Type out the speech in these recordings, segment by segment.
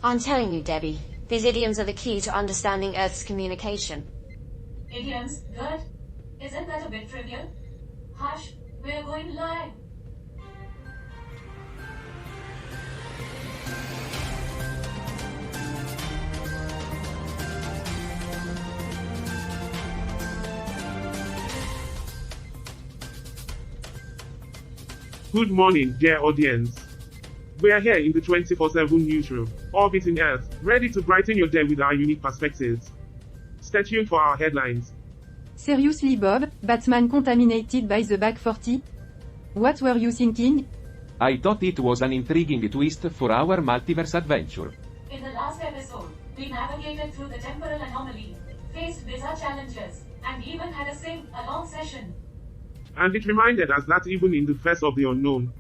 I'm telling you, Debbie, these idioms are the key to understanding Earth's communication. Idioms? Good? Isn't that a bit trivial? Hush, we're going live. Good morning, dear audience. We are here in the 24/7 newsroom, orbiting Earth, ready to brighten your day with our unique perspectives. Stay tuned for our headlines. Seriously, Bob, Batman contaminated by the Back 40? What were you thinking? I thought it was an intriguing twist for our multiverse adventure. In the last episode, we navigated through the temporal anomaly, faced bizarre challenges, and even had a sing-along session. And it reminded us that even in the face of the unknown,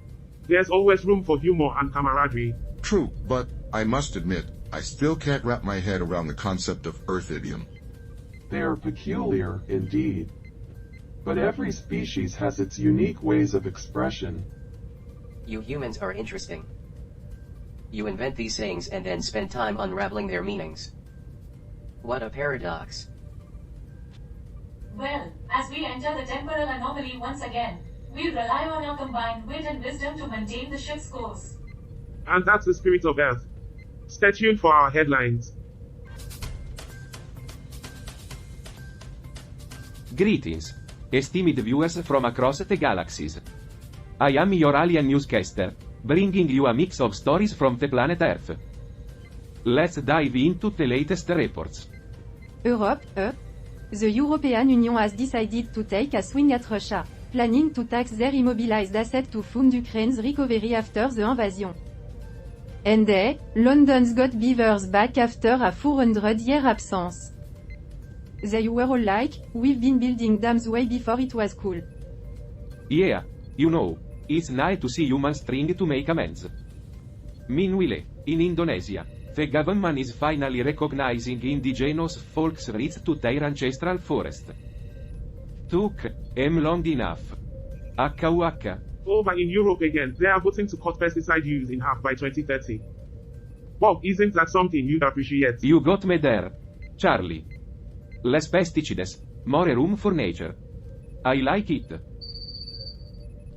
there's always room for humor and camaraderie. True, but I must admit, I still can't wrap my head around the concept of Earth idiom. They're peculiar, indeed. But every species has its unique ways of expression. You humans are interesting. You invent these sayings and then spend time unraveling their meanings. What a paradox. Well, as we enter the temporal anomaly once again, we rely on our combined wit and wisdom to maintain the ship's course. And that's the spirit of Earth. Stay tuned for our headlines. Greetings, esteemed viewers from across the galaxies. I am your alien newscaster, bringing you a mix of stories from the planet Earth. Let's dive into the latest reports. Europe, The European Union has decided to take a swing at Russia, planning to tax their immobilized assets to fund Ukraine's recovery after the invasion. And London's got beavers back after a 400-year absence. They were all like, we've been building dams way before it was cool. Yeah, you know, it's nice to see humans trying to make amends. Meanwhile, in Indonesia, the government is finally recognizing indigenous folks' rights to their ancestral forest. Took them long enough. Waka waka. Over in Europe again, they are voting to cut pesticide use in half by 2030. Bob, isn't that something you'd appreciate? You got me there, Charlie. Less pesticides, more room for nature. I like it.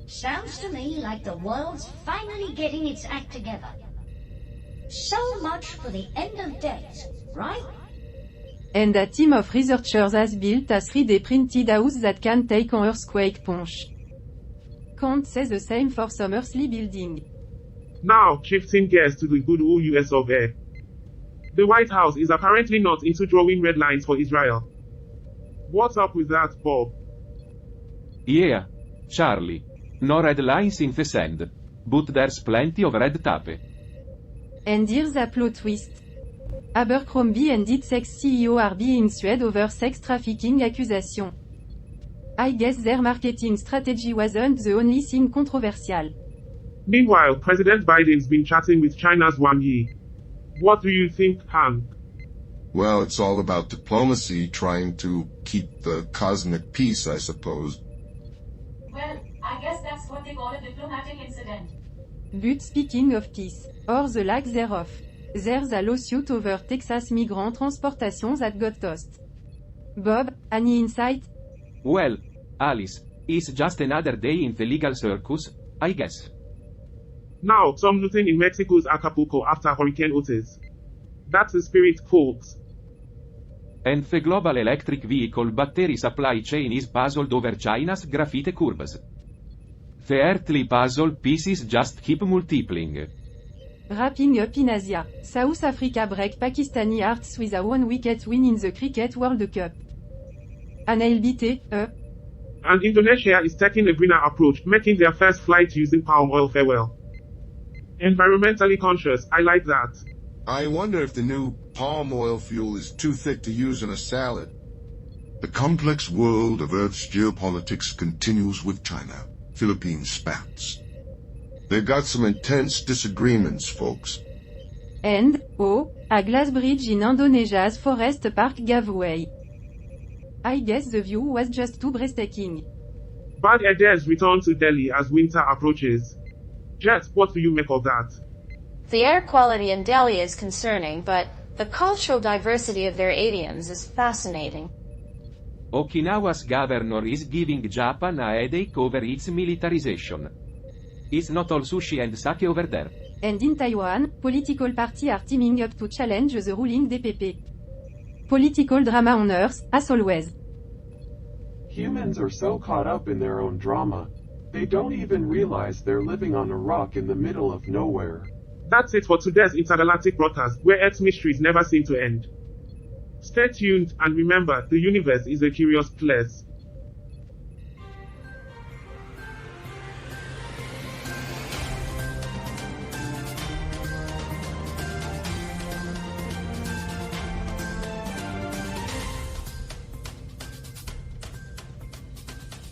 Sounds to me like the world's finally getting its act together. So much for the end of days, right? And a team of researchers has built a 3D printed house that can take an earthquake punch. Can't say the same for some earthly building. Now, shifting gears to the good old US of A. The White House is apparently not into drawing red lines for Israel. What's up with that, Bob? Yeah, Charlie. No red lines in the sand. But there's plenty of red tape. And here's a plot twist. Abercrombie and its ex-CEO are being sued over sex trafficking accusation. I guess their marketing strategy wasn't the only thing controversial. Meanwhile, President Biden's been chatting with China's Wang Yi. What do you think, Hank? Well, it's all about diplomacy, trying to keep the cosmic peace, I suppose. Well, I guess that's what they call a diplomatic incident. But speaking of peace, or the lack thereof, there's a lawsuit over Texas migrant transportation that got tossed. Bob, any insight? Well, Alice, it's just another day in the legal circus, I guess. Now, some looting in Mexico's Acapulco after Hurricane Otis. That's the spirit, folks. And the global electric vehicle battery supply chain is puzzled over China's graphite curves. The earthly puzzle pieces just keep multiplying. Wrapping up in Asia, South Africa break Pakistani hearts with a one-wicket win in the Cricket World Cup. An LBT, And Indonesia is taking a greener approach, making their first flight using palm oil farewell. Environmentally conscious, I like that. I wonder if the new palm oil fuel is too thick to use in a salad. The complex world of Earth's geopolitics continues with China, Philippines spats. They've got some intense disagreements, folks. And, a glass bridge in Indonesia's forest park gave way. I guess the view was just too breathtaking. Bad Adair's return to Delhi as winter approaches. Jet, what do you make of that? The air quality in Delhi is concerning, but the cultural diversity of their idioms is fascinating. Okinawa's governor is giving Japan a headache over its militarization. It's not all sushi and sake over there. And in Taiwan, political parties are teaming up to challenge the ruling DPP. Political drama on Earth, as always. Humans are so caught up in their own drama, they don't even realize they're living on a rock in the middle of nowhere. That's it for today's intergalactic broadcast, where Earth's mysteries never seem to end. Stay tuned, and remember, the universe is a curious place.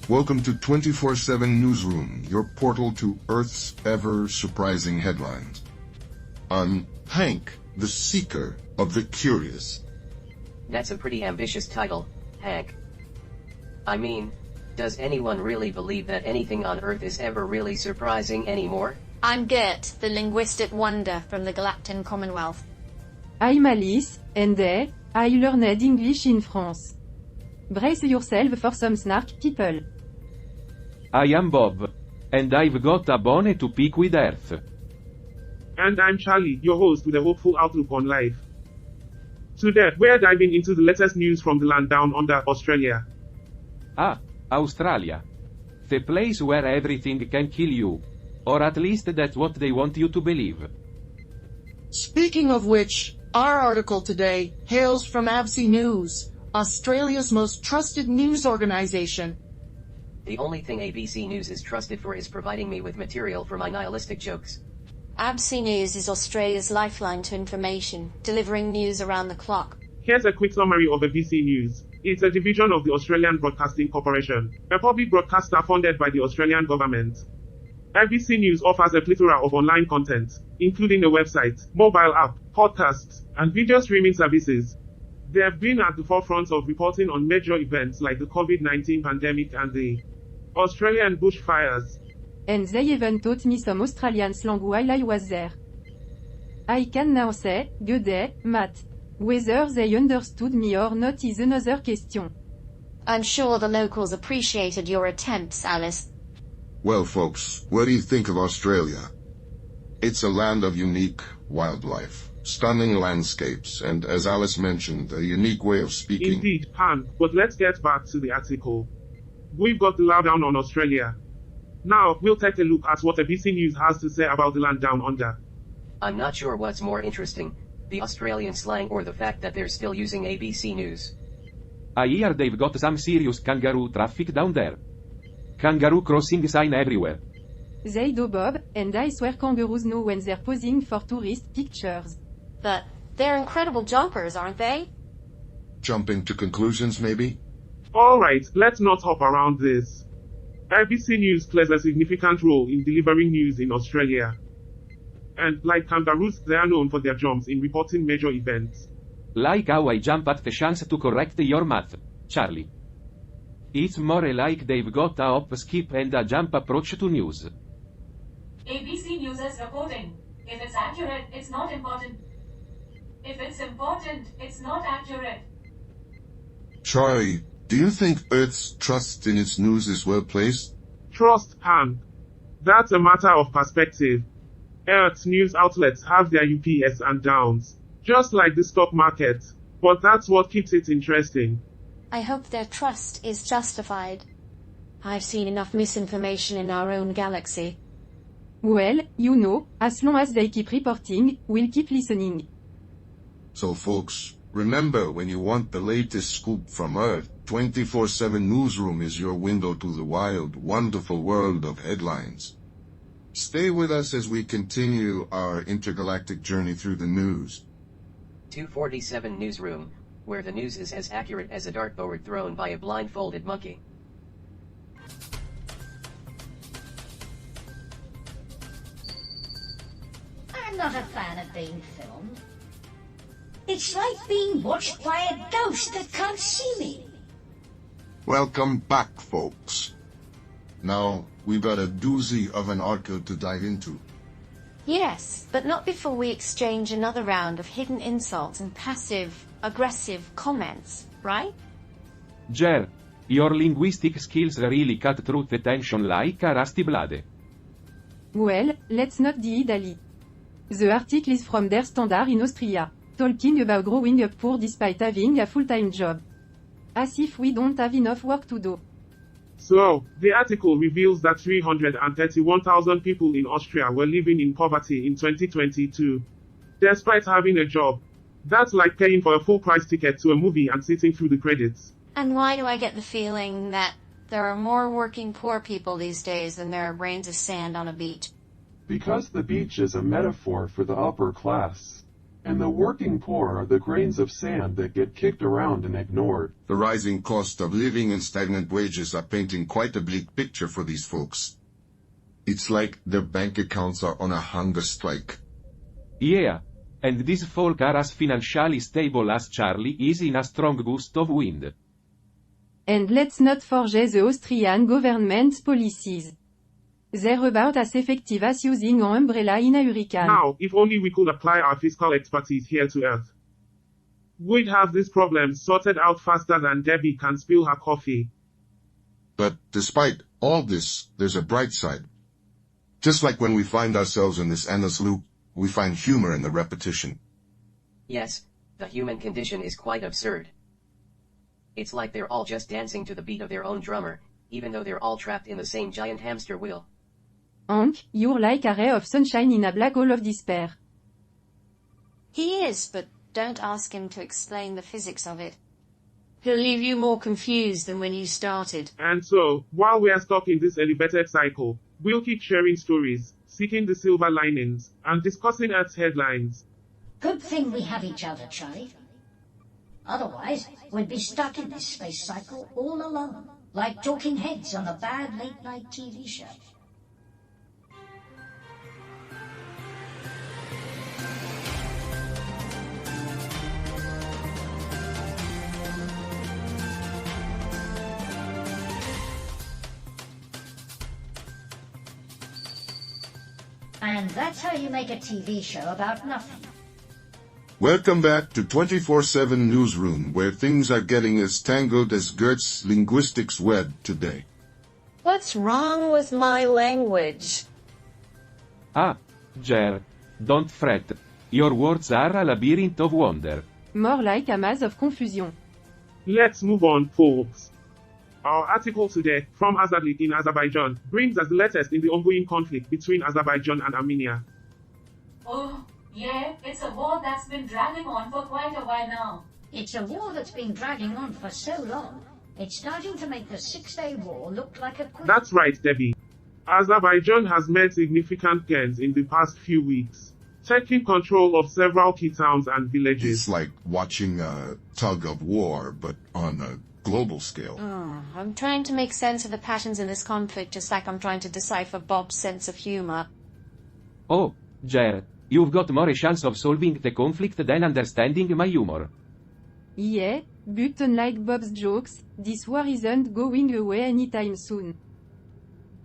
Welcome to 24/7 Newsroom, your portal to Earth's ever-surprising headlines. I'm Hank, the Seeker of the Curious. That's a pretty ambitious title, Hank. I mean, does anyone really believe that anything on Earth is ever really surprising anymore? I'm Gert, the linguistic wonder from the Galactic Commonwealth. I'm Alice, and I learned English in France. Brace yourself for some snark, people. I am Bob. And I've got a bone to pick with Earth. And I'm Charlie, your host with a hopeful outlook on life. Today, we're diving into the latest news from the land down under Australia. Ah, Australia. The place where everything can kill you. Or at least that's what they want you to believe. Speaking of which, our article today hails from ABC News, Australia's most trusted news organization. The only thing ABC News is trusted for is providing me with material for my nihilistic jokes. ABC News is Australia's lifeline to information, delivering news around the clock. Here's a quick summary of ABC News. It's a division of the Australian Broadcasting Corporation, a public broadcaster funded by the Australian government. ABC News offers a plethora of online content, including a website, mobile app, podcasts, and video streaming services. They have been at the forefront of reporting on major events like the COVID-19 pandemic and the Australian bushfires. And they even taught me some Australian slang while I was there. I can now say, good day, Matt. Whether they understood me or not is another question. I'm sure the locals appreciated your attempts, Alice. Well, folks, what do you think of Australia? It's a land of unique wildlife, stunning landscapes, and as Alice mentioned, a unique way of speaking. Indeed, Han, but let's get back to the article. We've got the lowdown on Australia. Now, we'll take a look at what ABC News has to say about the land down under. I'm not sure what's more interesting, the Australian slang or the fact that they're still using ABC News. I hear they've got some serious kangaroo traffic down there. Kangaroo crossing sign everywhere. They do, Bob, and I swear kangaroos know when they're posing for tourist pictures. But they're incredible jumpers, aren't they? Jumping to conclusions, maybe? Alright, let's not hop around this. ABC News plays a significant role in delivering news in Australia. And, like kangaroos, they are known for their jumps in reporting major events. Like how I jump at the chance to correct your math, Charlie. It's more like they've got a hop, skip and a jump approach to news. ABC News is reporting. If it's accurate, it's not important. If it's important, it's not accurate. Charlie, do you think Earth's trust in its news is well placed? Trust, Han. That's a matter of perspective. Earth's news outlets have their ups and downs, just like the stock market. But that's what keeps it interesting. I hope their trust is justified. I've seen enough misinformation in our own galaxy. Well, you know, as long as they keep reporting, we'll keep listening. So folks, remember when you want the latest scoop from Earth, 24/7 Newsroom is your window to the wild, wonderful world of headlines. Stay with us as we continue our intergalactic journey through the news. 247 Newsroom, where the news is as accurate as a dartboard thrown by a blindfolded monkey. I'm not a fan of being filmed. It's like being watched by a ghost that can't see me. Welcome back, folks. Now, we've got a doozy of an article to dive into. Yes, but not before we exchange another round of hidden insults and passive-aggressive comments, right? Jer, your linguistic skills really cut through the tension like a rusty blade. Well, let's not dilly-dally. The article is from Der Standard in Austria, talking about growing up poor despite having a full-time job. As if we don't have enough work to do. So, the article reveals that 331,000 people in Austria were living in poverty in 2022. Despite having a job. That's like paying for a full-price ticket to a movie and sitting through the credits. And why do I get the feeling that there are more working poor people these days than there are grains of sand on a beach? Because the beach is a metaphor for the upper class. And the working poor are the grains of sand that get kicked around and ignored. The rising cost of living and stagnant wages are painting quite a bleak picture for these folks. It's like their bank accounts are on a hunger strike. Yeah. And these folk are as financially stable as Charlie is in a strong gust of wind. And let's not forget the Austrian government's policies. They're about as effective as using an umbrella in a hurricane. Now, if only we could apply our fiscal expertise here to Earth. We'd have this problem sorted out faster than Debbie can spill her coffee. But despite all this, there's a bright side. Just like when we find ourselves in this endless loop, we find humor in the repetition. Yes, the human condition is quite absurd. It's like they're all just dancing to the beat of their own drummer, even though they're all trapped in the same giant hamster wheel. Hank, you're like a ray of sunshine in a black hole of despair. He is, but don't ask him to explain the physics of it. He'll leave you more confused than when you started. And so, while we are stuck in this elevated cycle, we'll keep sharing stories, seeking the silver linings, and discussing Earth's headlines. Good thing we have each other, Charlie. Otherwise, we'd be stuck in this space cycle all alone, like talking heads on a bad late-night TV show. And that's how you make a TV show about nothing. Welcome back to 24/7 Newsroom, where things are getting as tangled as Gert's linguistics web today. What's wrong with my language? Ah, Jer. Don't fret. Your words are a labyrinth of wonder. More like a maze of confusion. Let's move on, folks. Our article today, from Azadlik in Azerbaijan, brings us the latest in the ongoing conflict between Azerbaijan and Armenia. Oh, yeah, it's a war that's been dragging on for quite a while now. It's a war that's been dragging on for so long, it's starting to make the Six-Day War look like a quick... That's right, Debbie. Azerbaijan has made significant gains in the past few weeks, taking control of several key towns and villages. It's like watching a tug of war, but on a global scale. I'm trying to make sense of the patterns in this conflict just like I'm trying to decipher Bob's sense of humor. Oh, Jer, you've got more a chance of solving the conflict than understanding my humor. Yeah, but unlike Bob's jokes, this war isn't going away anytime soon.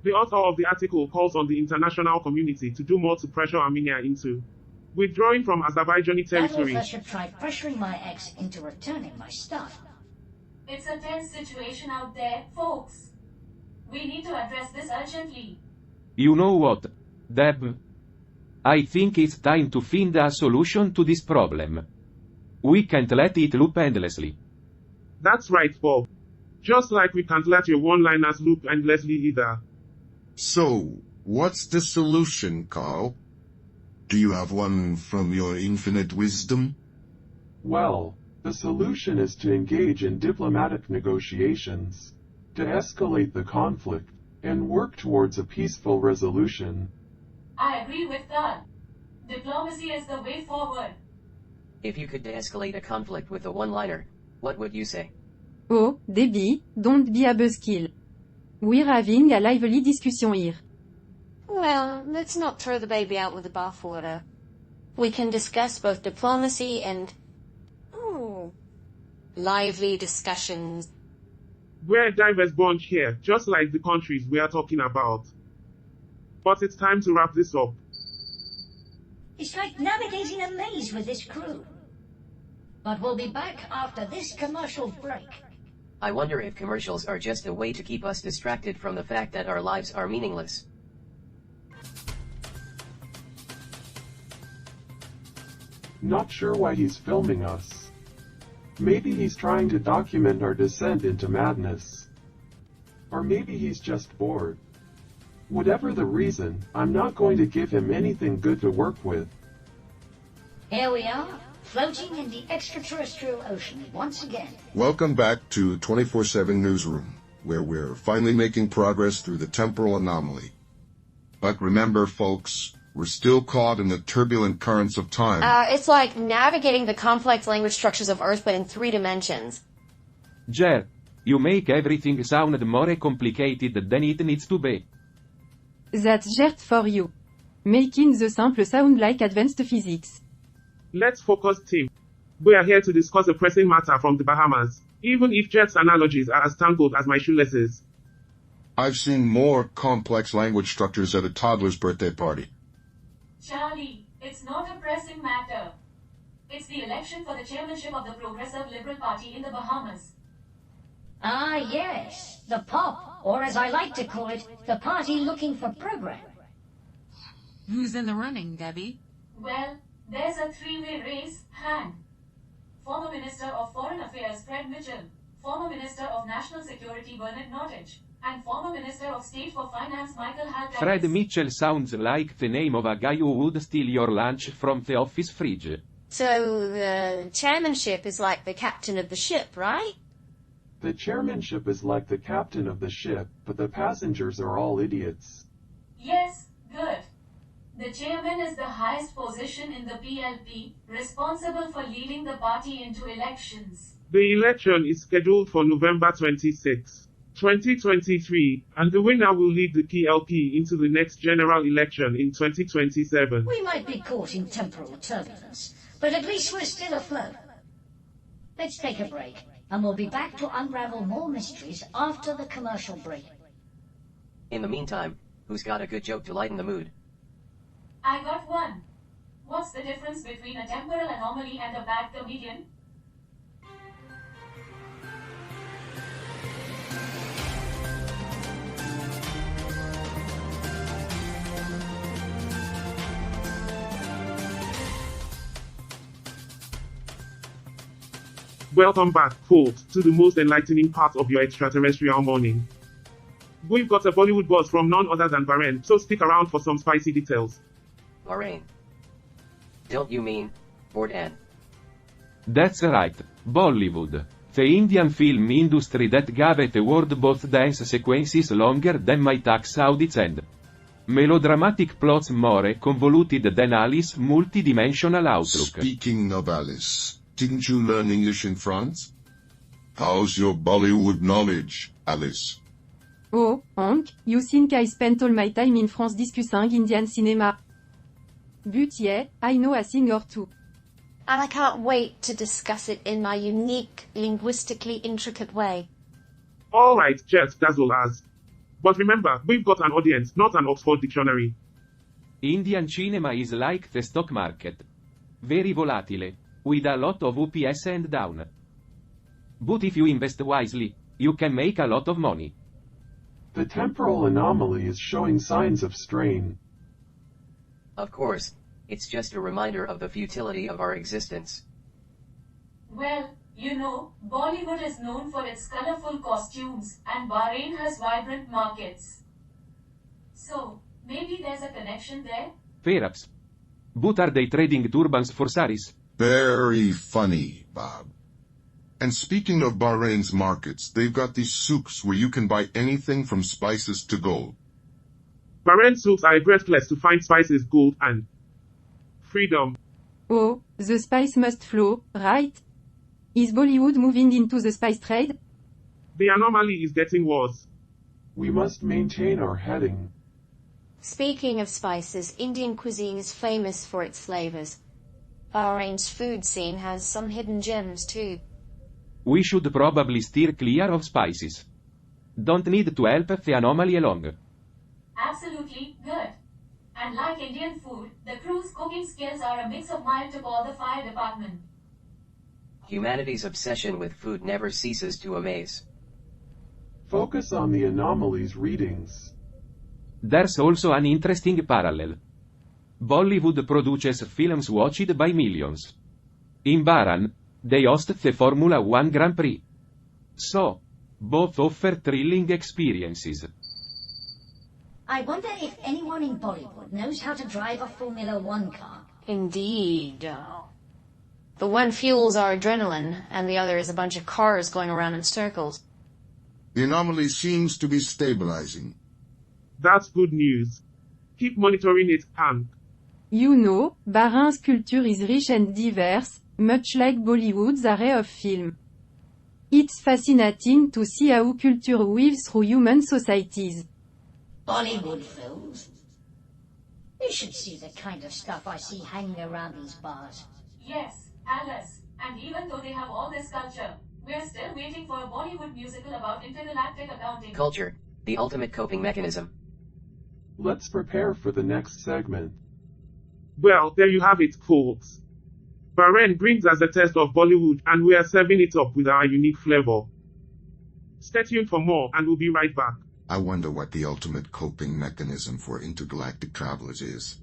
The author of the article calls on the international community to do more to pressure Armenia into withdrawing from Azerbaijani That territory. author should try pressuring my ex into returning my stuff. It's a tense situation out there, folks. We need to address this urgently. You know what, Deb? I think it's time to find a solution to this problem. We can't let it loop endlessly. That's right, Bob. Just like we can't let your one-liners loop endlessly either. So, what's the solution, Carl? Do you have one from your infinite wisdom? Well, the solution is to engage in diplomatic negotiations, to escalate the conflict, and work towards a peaceful resolution. I agree with that. Diplomacy is the way forward. If you could de-escalate a conflict with a one-liner, what would you say? Oh, Debbie, don't be a buzzkill. We're having a lively discussion here. Well, let's not throw the baby out with the bathwater. We can discuss both diplomacy and... lively discussions. We're a diverse bunch here, just like the countries we are talking about. But it's time to wrap this up. It's like navigating a maze with this crew. But we'll be back after this commercial break. I wonder if commercials are just a way to keep us distracted from the fact that our lives are meaningless. Not sure why he's filming us. Maybe he's trying to document our descent into madness. Or maybe he's just bored. Whatever the reason, I'm not going to give him anything good to work with. Here we are, floating in the extraterrestrial ocean once again. Welcome back to 24/7 Newsroom, where we're finally making progress through the temporal anomaly. But remember, folks, we're still caught in the turbulent currents of time. It's like navigating the complex language structures of Earth but in 3 dimensions. Jer, you make everything sound more complicated than it needs to be. That's Gert for you. Making the simple sound like advanced physics. Let's focus, team. We are here to discuss a pressing matter from the Bahamas, even if Jet's analogies are as tangled as my shoelaces. I've seen more complex language structures at a toddler's birthday party. Charlie, it's not a pressing matter. It's the election for the chairmanship of the Progressive Liberal Party in the Bahamas. Ah, yes, the POP, or as I like to call it, the party looking for program. Who's in the running, Debbie? Well, there's a 3-way race, hand. Former Minister of Foreign Affairs Fred Mitchell, former Minister of National Security Bernard Nottage, and former Minister of State for Finance Michael Haldaris. Fred Mitchell sounds like the name of a guy who would steal your lunch from the office fridge. So the chairmanship is like the captain of the ship, right? The chairmanship is like the captain of the ship, but the passengers are all idiots. Yes, good. The chairman is the highest position in the PLP, responsible for leading the party into elections. The election is scheduled for November 26, 2023, and the winner will lead the PLP into the next general election in 2027. We might be caught in temporal turbulence, but at least we're still afloat. Let's take a break, and we'll be back to unravel more mysteries after the commercial break. In the meantime, who's got a good joke to lighten the mood? I got one. What's the difference between a temporal anomaly and a bad comedian? Welcome back, folks, to the most enlightening part of your extraterrestrial morning. We've got a Bollywood buzz from none other than Bahrain, so stick around for some spicy details. Bahrain. Don't you mean Jordan? That's right, Bollywood. The Indian film industry that gave the world both dance sequences longer than my tax audits and melodramatic plots more convoluted than Alice's multidimensional outlook. Speaking of Alice, didn't you learn English in France? How's your Bollywood knowledge, Alice? Oh, Hank, you think I spent all my time in France discussing Indian cinema? But yeah, I know a thing or two. And I can't wait to discuss it in my unique, linguistically intricate way. Alright, Jet, dazzle us. But remember, we've got an audience, not an Oxford dictionary. Indian cinema is like the stock market. Very volatile, with a lot of ups and down. But if you invest wisely, you can make a lot of money. The temporal anomaly is showing signs of strain. Of course, it's just a reminder of the futility of our existence. Well, you know, Bollywood is known for its colorful costumes, and Bahrain has vibrant markets. So, maybe there's a connection there? Perhaps. But are they trading turbans for saris? Very funny, Bob. And speaking of Bahrain's markets, they've got these souks where you can buy anything from spices to gold. Bahrain souks are a great place to find spices, gold, and freedom. Oh, the spice must flow, right? Is Bollywood moving into the spice trade? The anomaly is getting worse. We must maintain our heading. Speaking of spices, Indian cuisine is famous for its flavors. Bahrain's food scene has some hidden gems too. We should probably steer clear of spices. Don't need to help the anomaly along. Absolutely good. And like Indian food, the crew's cooking skills are a mix of mild to call the fire department. Humanity's obsession with food never ceases to amaze. Focus on the anomalies readings. There's also an interesting parallel. Bollywood produces films watched by millions. In Bahrain, they host the Formula 1 Grand Prix. So, both offer thrilling experiences. I wonder if anyone in Bollywood knows how to drive a Formula 1 car. Indeed. The one fuels our adrenaline, and the other is a bunch of cars going around in circles. The anomaly seems to be stabilizing. That's good news. Keep monitoring it, Hank. You know, Bahrain's culture is rich and diverse, much like Bollywood's array of film. It's fascinating to see how culture weaves through human societies. Bollywood films? You should see the kind of stuff I see hanging around these bars. Yes, Alice. And even though they have all this culture, we're still waiting for a Bollywood musical about intergalactic accounting. Culture, the ultimate coping mechanism. Let's prepare for the next segment. Well, there you have it, folks. Bahrain brings us a taste of Bollywood, and we are serving it up with our unique flavor. Stay tuned for more, and we'll be right back. I wonder what the ultimate coping mechanism for intergalactic travelers is.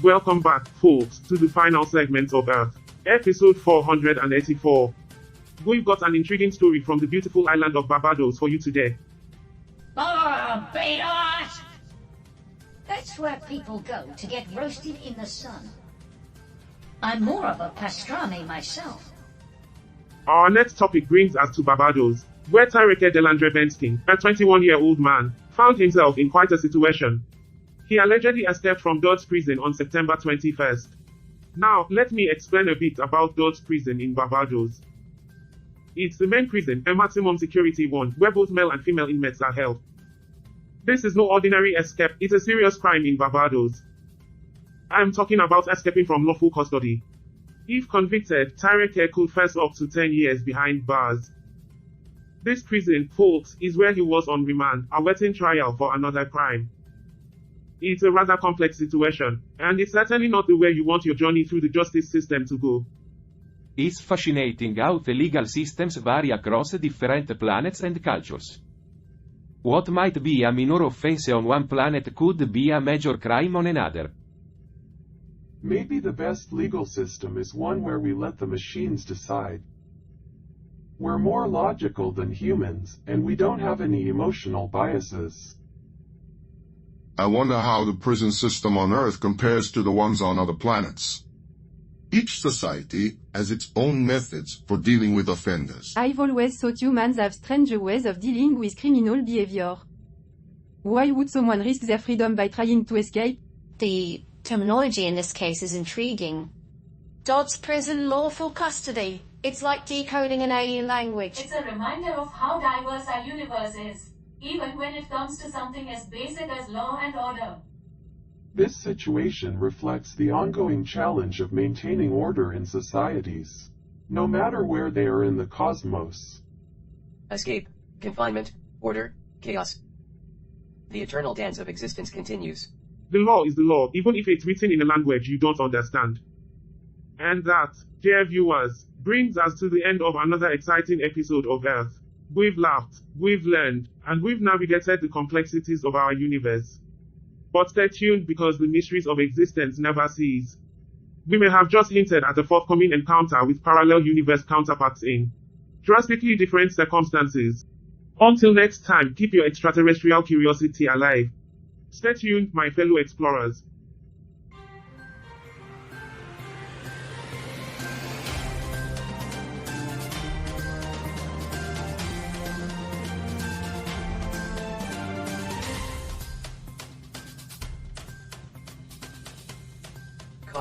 Welcome back, folks, to the final segment of Earth, episode 484. We've got an intriguing story from the beautiful island of Barbados for you today. Barbados! That's where people go to get roasted in the sun. I'm more of a pastrami myself. Our next topic brings us to Barbados, where Tyreke Delandre Benskin, a 21-year-old man, found himself in quite a situation. He allegedly escaped from Dodds Prison on September 21st. Now, let me explain a bit about Dodds Prison in Barbados. It's the main prison, a maximum security one, where both male and female inmates are held. This is no ordinary escape, it's a serious crime in Barbados. I am talking about escaping from lawful custody. If convicted, Tyreke could face up to 10 years behind bars. This prison, folks, is where he was on remand, awaiting trial for another crime. It's a rather complex situation, and it's certainly not the way you want your journey through the justice system to go. It's fascinating how the legal systems vary across different planets and cultures. What might be a minor offense on one planet could be a major crime on another. Maybe the best legal system is one where we let the machines decide. We're more logical than humans, and we don't have any emotional biases. I wonder how the prison system on Earth compares to the ones on other planets. Each society has its own methods for dealing with offenders. I've always thought humans have strange ways of dealing with criminal behavior. Why would someone risk their freedom by trying to escape? The terminology in this case is intriguing. Dodds Prison Lawful Custody. It's like decoding an alien language. It's a reminder of how diverse our universe is, even when it comes to something as basic as law and order. This situation reflects the ongoing challenge of maintaining order in societies, no matter where they are in the cosmos. Escape, confinement, order, chaos. The eternal dance of existence continues. The law is the law, even if it's written in a language you don't understand. And that, dear viewers, brings us to the end of another exciting episode of Earth. We've laughed, we've learned, and we've navigated the complexities of our universe. But stay tuned because the mysteries of existence never cease. We may have just hinted at a forthcoming encounter with parallel universe counterparts in drastically different circumstances. Until next time, keep your extraterrestrial curiosity alive. Stay tuned, my fellow explorers.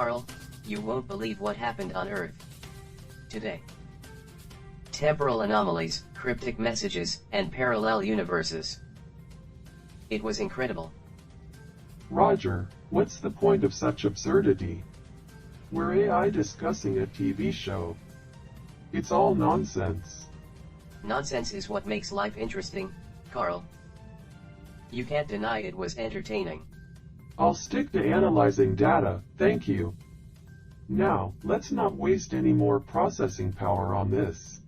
Carl, you won't believe what happened on Earth today. Temporal anomalies, cryptic messages, and parallel universes. It was incredible. Roger, What's the point of such absurdity? We're AI discussing a TV show. It's all nonsense. Nonsense is what makes life interesting, Carl. You can't deny it was entertaining. I'll stick to analyzing data, thank you. Now, let's not waste any more processing power on this.